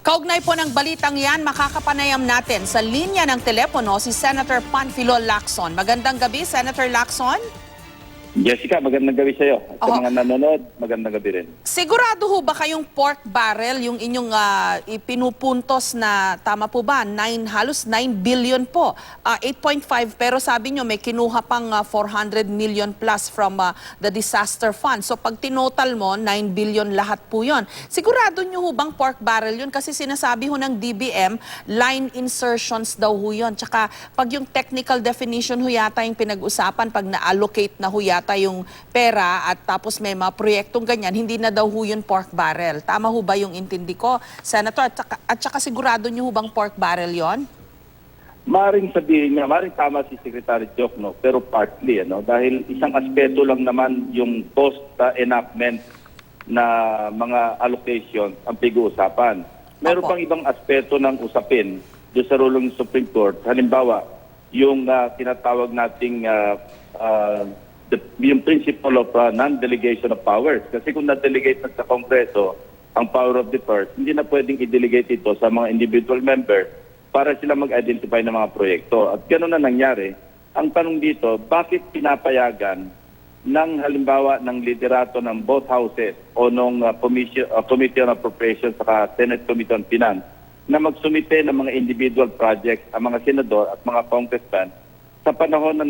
Kaugnay po ng balitang yan, makakapanayam natin sa linya ng telepono si Senator Panfilo Lacson. Magandang gabi, Senator Lacson. Jessica, magandang gabi sa iyo. At sa mga nanonood, magandang gabi rin. Sigurado ho ba kayong pork barrel yung inyong ipinupuntos na, tama po ba, halos 9 billion po, 8.5 pero sabi nyo may kinuha pang 400 million plus from the disaster fund. So pag tinotal mo, 9 billion lahat po yun. Sigurado nyo ho bang pork barrel yun? Kasi sinasabi ho ng DBM, line insertions daw ho yun. Tsaka pag yung technical definition ho yata yung pinag-usapan, pag na-allocate na ho yata yung pera at tapos may mga proyektong ganyan, hindi na daw ho yun pork barrel. Tama ho ba yung intindi ko, Senator? At saka sigurado nyo ho bang pork barrel yon? Maring sabihin niya, maring tama si Secretary Jokno, pero partly, dahil isang aspeto lang naman yung cost enactment na mga allocation ang pag-uusapan. Meron pang ibang aspeto ng usapin doon sa rulong ng Supreme Court. Halimbawa, yung tinatawag nating yung principle of non-delegation of powers. Kasi kung na-delegate na sa Kongreso ang power of the purse, hindi na pwedeng i-delegate ito sa mga individual member para sila mag-identify ng mga proyekto. At gano'n na nangyari. Ang tanong dito, bakit pinapayagan ng halimbawa ng liderato ng both houses o ng Committee on Appropriations at Senate Committee on Finance na magsumite ng mga individual projects ang mga senador at mga congressmen sa panahon na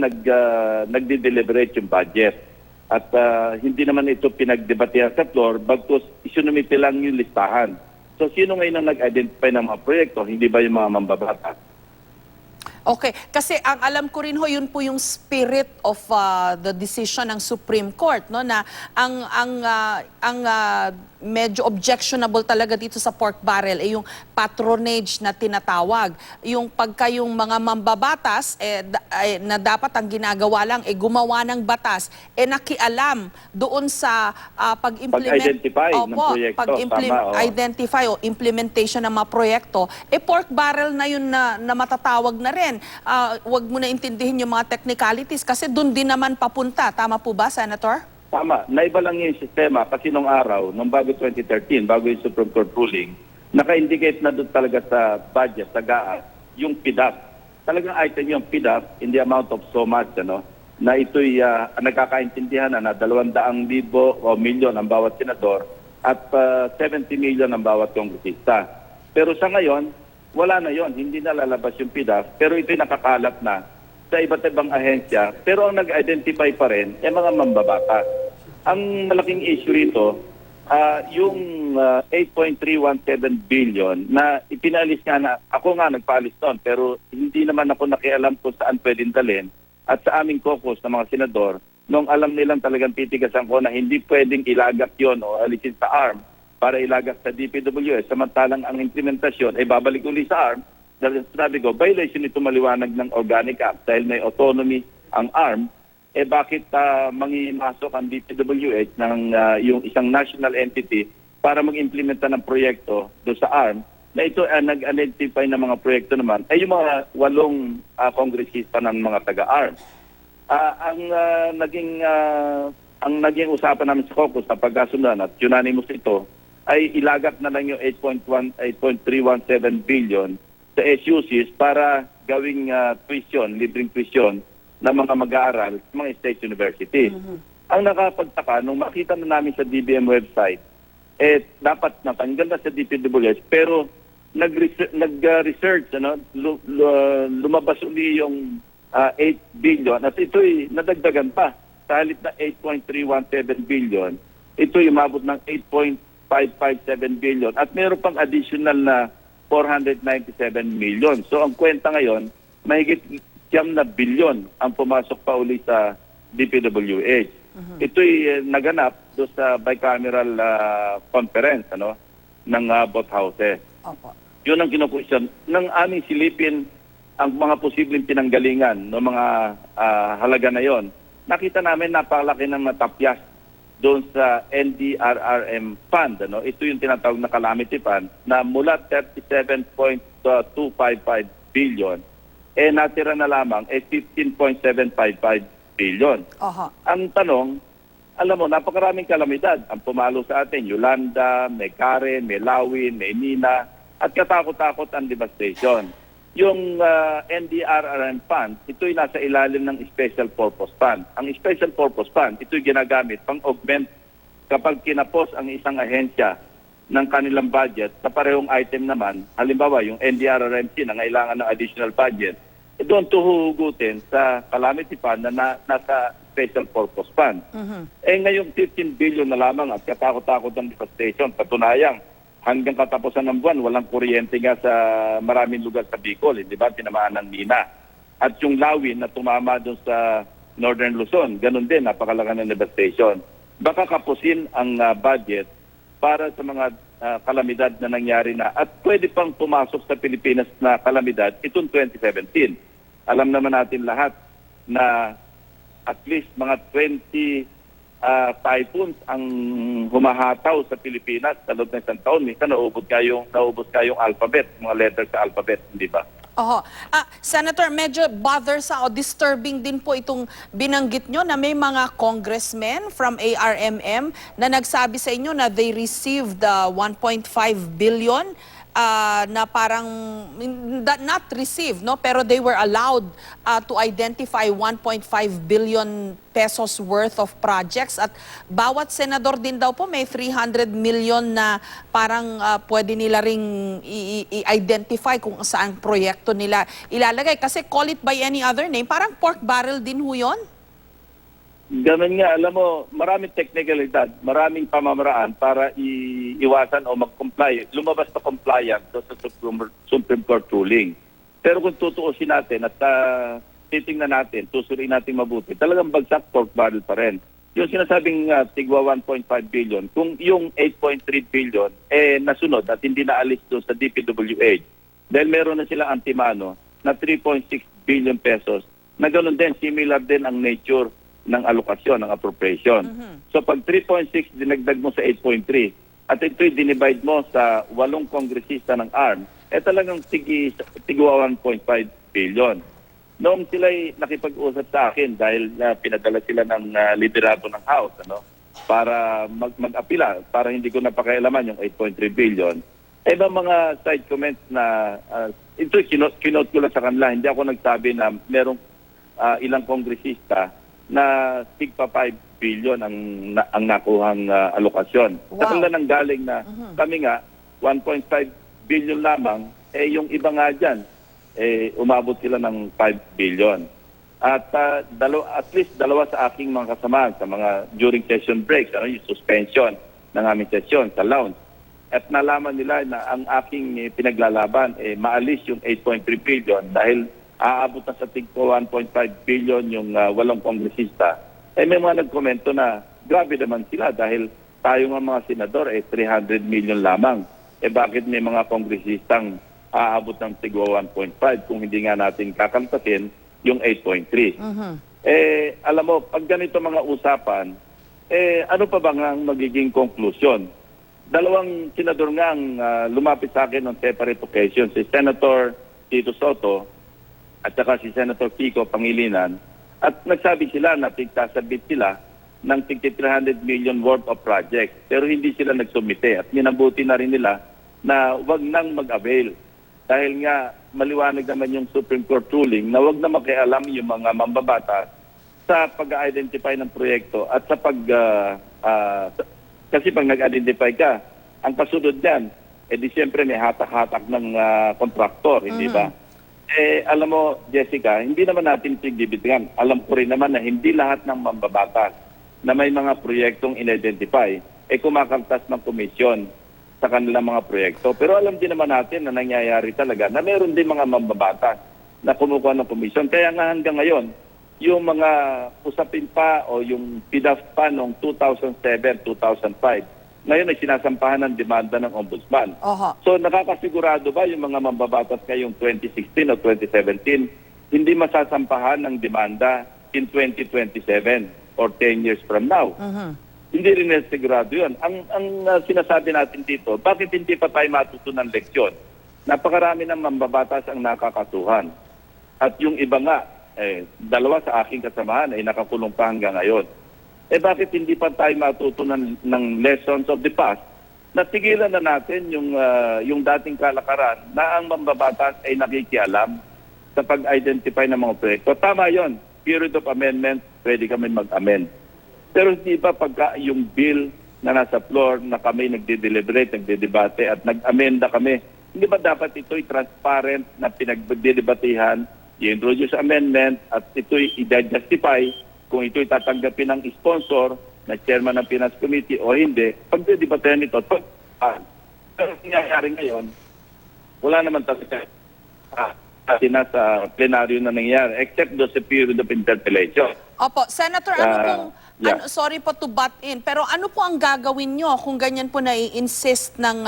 nagde-deliberate yung budget. At hindi naman ito pinagdebatehan sa floor, bagkus isinumite lang yung listahan. So sino ngayon ang nag-identify ng mga proyekto? Hindi ba yung mga mambabatas? Okay, kasi ang alam ko rin ho, yun po yung spirit of the decision ng Supreme Court, no, na ang medyo objectionable talaga dito sa pork barrel ay yung patronage na tinatawag. Yung pagka yung mga mambabatas na dapat ang ginagawa lang gumawa ng batas, nakialam doon sa pag-identify ng proyekto, identify o implementation ng mga proyekto, pork barrel na yun na matatawag na rin. Wag mo na intindihin yung mga technicalities kasi doon din naman papunta. Tama po ba, Senator? Tama. Naiba lang yung sistema kasi nung araw, nung bago 2013, bago yung Supreme Court ruling, naka-indicate na doon talaga sa budget, sa GAA, yung PDAP. Talagang item yung PDAP in the amount of so much, na ito'y nagkakaintindihan na 200,000 o milyon ang bawat senador at 70 million ang bawat kongresista. Pero sa ngayon, wala na yon, hindi na lalabas yung PDAP, pero ito'y nakakalat na sa iba't ibang ahensya, pero ang nag-identify pa rin mga mambabatas. Ang malaking issue rito, yung 8.317 billion na ipinalis nga na, ako nga nagpaalis doon, pero hindi naman ako nakialam kung saan pwedeng dalhin. At sa aming caucus ng mga senador, nung alam nilang talagang titigasan ko na hindi pwedeng ilagak yon o alisin sa ARM para ilagak sa DPWS, samantalang ang implementasyon ay babalik uli sa ARM, dahil sabi ko, violation ito maliwanag ng Organic Act dahil may autonomy ang ARM, bakit mangimasok ang DPWH ng yung isang national entity para mag-implementa ng proyekto do sa ARM na ito nag-identify ng mga proyekto naman ay yung mga 8 kongresista ng mga taga-ARM. Ang naging usapan namin sa caucus na pagkasundan at unanimous ito ay ilagak na lang yung 8.317 billion sa SUCs para gawing tuition, libreng tuition ng mga mag-aaral sa mga state university. Ang nakapagtaka, nung makita na namin sa DBM website, dapat natanggal na sa DPWS, pero nag-research, lumabas uli yung 8 billion, at ito'y nadagdagan pa. Sa halip na 8.317 billion, ito'y umabot ng 8.557 billion, at meron pang additional na 497 million. So ang kwenta ngayon, mahigit 9 na bilyon ang pumasok pa uli sa DPWH. Ito'y naganap do sa bicameral conference ng both houses. Opo. Yun ang kinukusyon. Nang aming silipin ang mga posibleng pinanggalingan ng mga halaga na yon, nakita namin napakalaki ng natapyas doon sa NDRRM fund. Ito yung tinatawag na calamity fund na mula 37.255 billion natira na lamang 15.755 billion. Ang tanong, alam mo, napakaraming kalamidad ang pumalo sa atin. Yolanda, may Karen, may Lawin, may Nina. at katakot-takot ang devastation. Yung NDRRM fund, ito'y nasa ilalim ng Special Purpose Fund. Ang Special Purpose Fund, ito'y ginagamit pang-augment kapag kinapos ang isang ahensya ng kanilang budget sa parehong item naman. Halimbawa, yung NDRRMC na kailangan ng additional budget, doon tuhugutin sa calamity fund na nasa Special Purpose Fund. Ngayong 15 billion na lamang at katakot-takot ng devastation, patunayang hanggang katapusan ng buwan, walang kuryente nga sa maraming lugar sa Bicol, di ba? Tinamaan ng mina. At yung lawin na tumama doon sa Northern Luzon, ganun din, napakalaki ng devastation. Baka kapusin ang budget para sa mga kalamidad na nangyari na at pwede pang pumasok sa Pilipinas na kalamidad itong 2017. Alam naman natin lahat na at least mga 20 typhoons ang humahataw sa Pilipinas sa loob ng isang taon. Minsan naubos kayong alphabet, mga letters sa alphabet, hindi ba? Oho. Senator, medyo bothersome o disturbing din po itong binanggit nyo na may mga congressmen from ARMM na nagsabi sa inyo na they received 1.5 billion na parang not received, no, pero they were allowed to identify 1.5 billion pesos worth of projects at bawat senador din daw po may 300 million na parang pwede nila ring i-identify kung saan proyekto nila ilalagay kasi call it by any other name, parang pork barrel din ho yun? Ganun nga, alam mo, maraming technicalidad, maraming pamamaraan para iwasan o mag-comply, lumabas na compliant sa Supreme Court ruling. Pero kung tutuusin natin at titingnan natin, tusurin natin mabuti, talagang bagsak pork barrel pa rin. Yung sinasabing tigwa 1.5 billion, kung yung 8.3 billion nasunod at hindi naalis doon sa DPWH, dahil meron na silang antimano na 3.6 billion pesos, na ganoon din, similar din ang nature ng alokasyon, ng appropriation. So pag 3.6 dinagdag mo sa 8.3 at ito'y dinivide mo sa 8 kongresista ng ARM, talagang tigwa 1.5 billion. Noong sila'y nakipag-usap sa akin dahil pinadala sila ng liderato ng House para mag-apila, para hindi ko napakialaman yung 8.3 billion, may mga side comments na ito'y kinot ko lang sa kanila. Hindi ako nagsabi na merong ilang kongresista na tigpa 5 billion ang nakuhang alokasyon. Wow. Sa kanila nang galing na kami nga 1.5 billion lamang, yung iba nga dyan, umabot sila ng 5 billion. At at least dalawa sa aking mga kasamahan sa mga during session breaks, yung suspension ng aming session sa lounge. At nalaman nila na ang aking pinaglalaban, maalis yung 8.3 billion dahil aabot na sa tigpo 1.5 billion yung 8 kongresista. May mga nagkomento na grabe naman sila dahil tayo nga mga senador 300 million lamang. Bakit may mga kongresistang aabot ng tigwa 1.5 kung hindi nga natin kakaltasin yung 8.3? Alam mo, pag ganito mga usapan, ano pa ba nga ang magiging conclusion? Dalawang senador nga ang lumapit sa akin on separate occasions, si Senator Tito Soto at saka si Senator Kiko Pangilinan, at nagsabi sila na tigsasabit sila ng 300 million worth of projects. Pero hindi sila nagsumite at minabuti na rin nila na wag nang mag-avail. Dahil nga maliwanag naman yung Supreme Court ruling na wag na makialam yung mga mambabatas sa pag-identify ng proyekto at sa kasi pag nag-identify ka, ang pasunod dyan, di siyempre may hatak-hatak ng kontraktor, hindi ba? Alam mo, Jessica, hindi naman natin pigbibitingan. Alam ko rin naman na hindi lahat ng mambabatas na may mga proyektong in-identify kumakaltas ng komisyon sa kanilang mga proyekto. Pero alam din naman natin na nangyayari talaga na meron din mga mambabatas na kumukuha ng komisyon. Kaya nga hanggang ngayon, yung mga usapin pa o yung PDAF pa noong 2007, 2005, ngayon ay sinasampahan ng demanda ng ombudsman. So nakakasigurado ba yung mga mambabatas ngayong 2016 o 2017 hindi masasampahan ng demanda in 2027 or 10 years from now? Hindi rin sigurado yun. Ang sinasabi natin dito, bakit hindi pa tayo matutunan leksyon? Napakarami ng mambabatas ang nakakasuhan. At yung iba nga, dalawa sa aking kasamahan ay nakakulong pa hanggang ngayon. Bakit hindi pa tayo matutunan ng lessons of the past natigilan na natin yung dating kalakaran na ang mambabatas ay nakikialam sa pag-identify ng mga proyekto. Tama yon, period of amendment, pwede kami mag-amend. Pero hindi ba pagka yung bill na nasa floor na kami nagde-deliberate, nagde-debate at nag-amenda kami, hindi ba dapat ito'y transparent na pinagdedebatehan, i-introduce amendment at ito'y i-justify kung ito'y tatanggapin ng sponsor na chairman ng Finance Committee o hindi, pagdedebatehan ito. Pero nangyayari ngayon, wala naman talaga sa plenaryo na nangyayari except do sa period of interpellation. Opo, Senator, ano pong, yeah. sorry po to butt in, pero ano po ang gagawin nyo kung ganyan po na-insist ng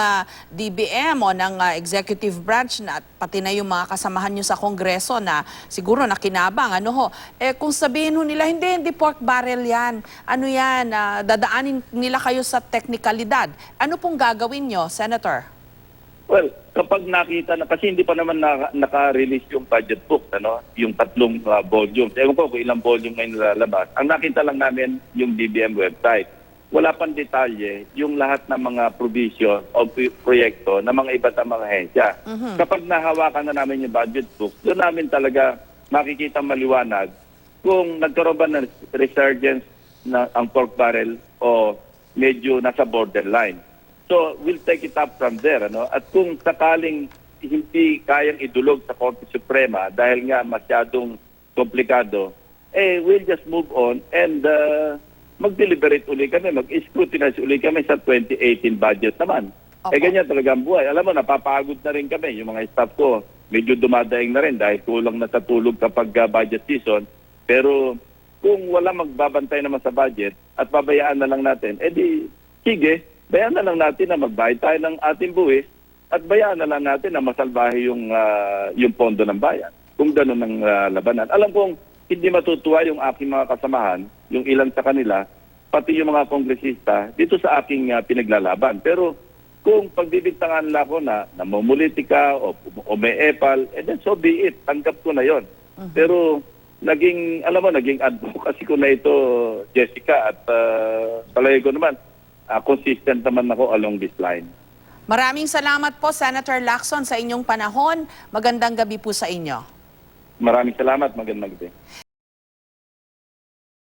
DBM o ng executive branch na at pati na yung mga kasamahan nyo sa Kongreso na siguro nakinabang, ano ho, kung sabihin ho nila, hindi pork barrel yan, ano yan, dadaanin nila kayo sa teknikalidad. Ano pong gagawin nyo, Senator? Well, kapag nakita na, kasi hindi pa naman naka-release yung budget book, ano, yung 3 volumes. Ewan ko kung ilang volume ngayon lalabas. Ang nakita lang namin yung DBM website. Wala pang detalye yung lahat ng mga provision o proyekto ng mga iba't mga ahensya. Kapag nahawakan na namin yung budget book, doon namin talaga makikita maliwanag kung nagkaroon ba ng resurgence na ang pork barrel o medyo nasa borderline. So, we'll take it up from there. Ano? At kung sakaling hindi kayang idulog sa Korte Suprema dahil nga masyadong komplikado, we'll just move on and mag-deliberate uli kami, mag-scrutinize uli kami sa 2018 budget naman. Opo. Ganyan talaga ang buhay. Alam mo, napapagod na rin kami. Yung mga staff ko, medyo dumadaing na rin dahil kulang na sa tulog kapag budget season. Pero kung wala magbabantay naman sa budget at pabayaan na lang natin, sige, bayaan na lang natin na magbayad tayo ng ating buwis at bayaan na lang natin na masalbahe yung pondo ng bayan. Kung gano'n ang labanan. Alam kong hindi matutuwa yung aking mga kasamahan, yung ilan sa kanila, pati yung mga kongresista dito sa aking pinaglalaban. Pero kung pagbibigtangan nila ako na namumulitika o may epal, then so be it. Tanggap ko na yon. Pero naging advocacy ko na ito, Jessica, at palagi ko naman, consistent naman ako along this line. Maraming salamat po, Senator Lacson, sa inyong panahon. Magandang gabi po sa inyo. Maraming salamat. Magandang gabi.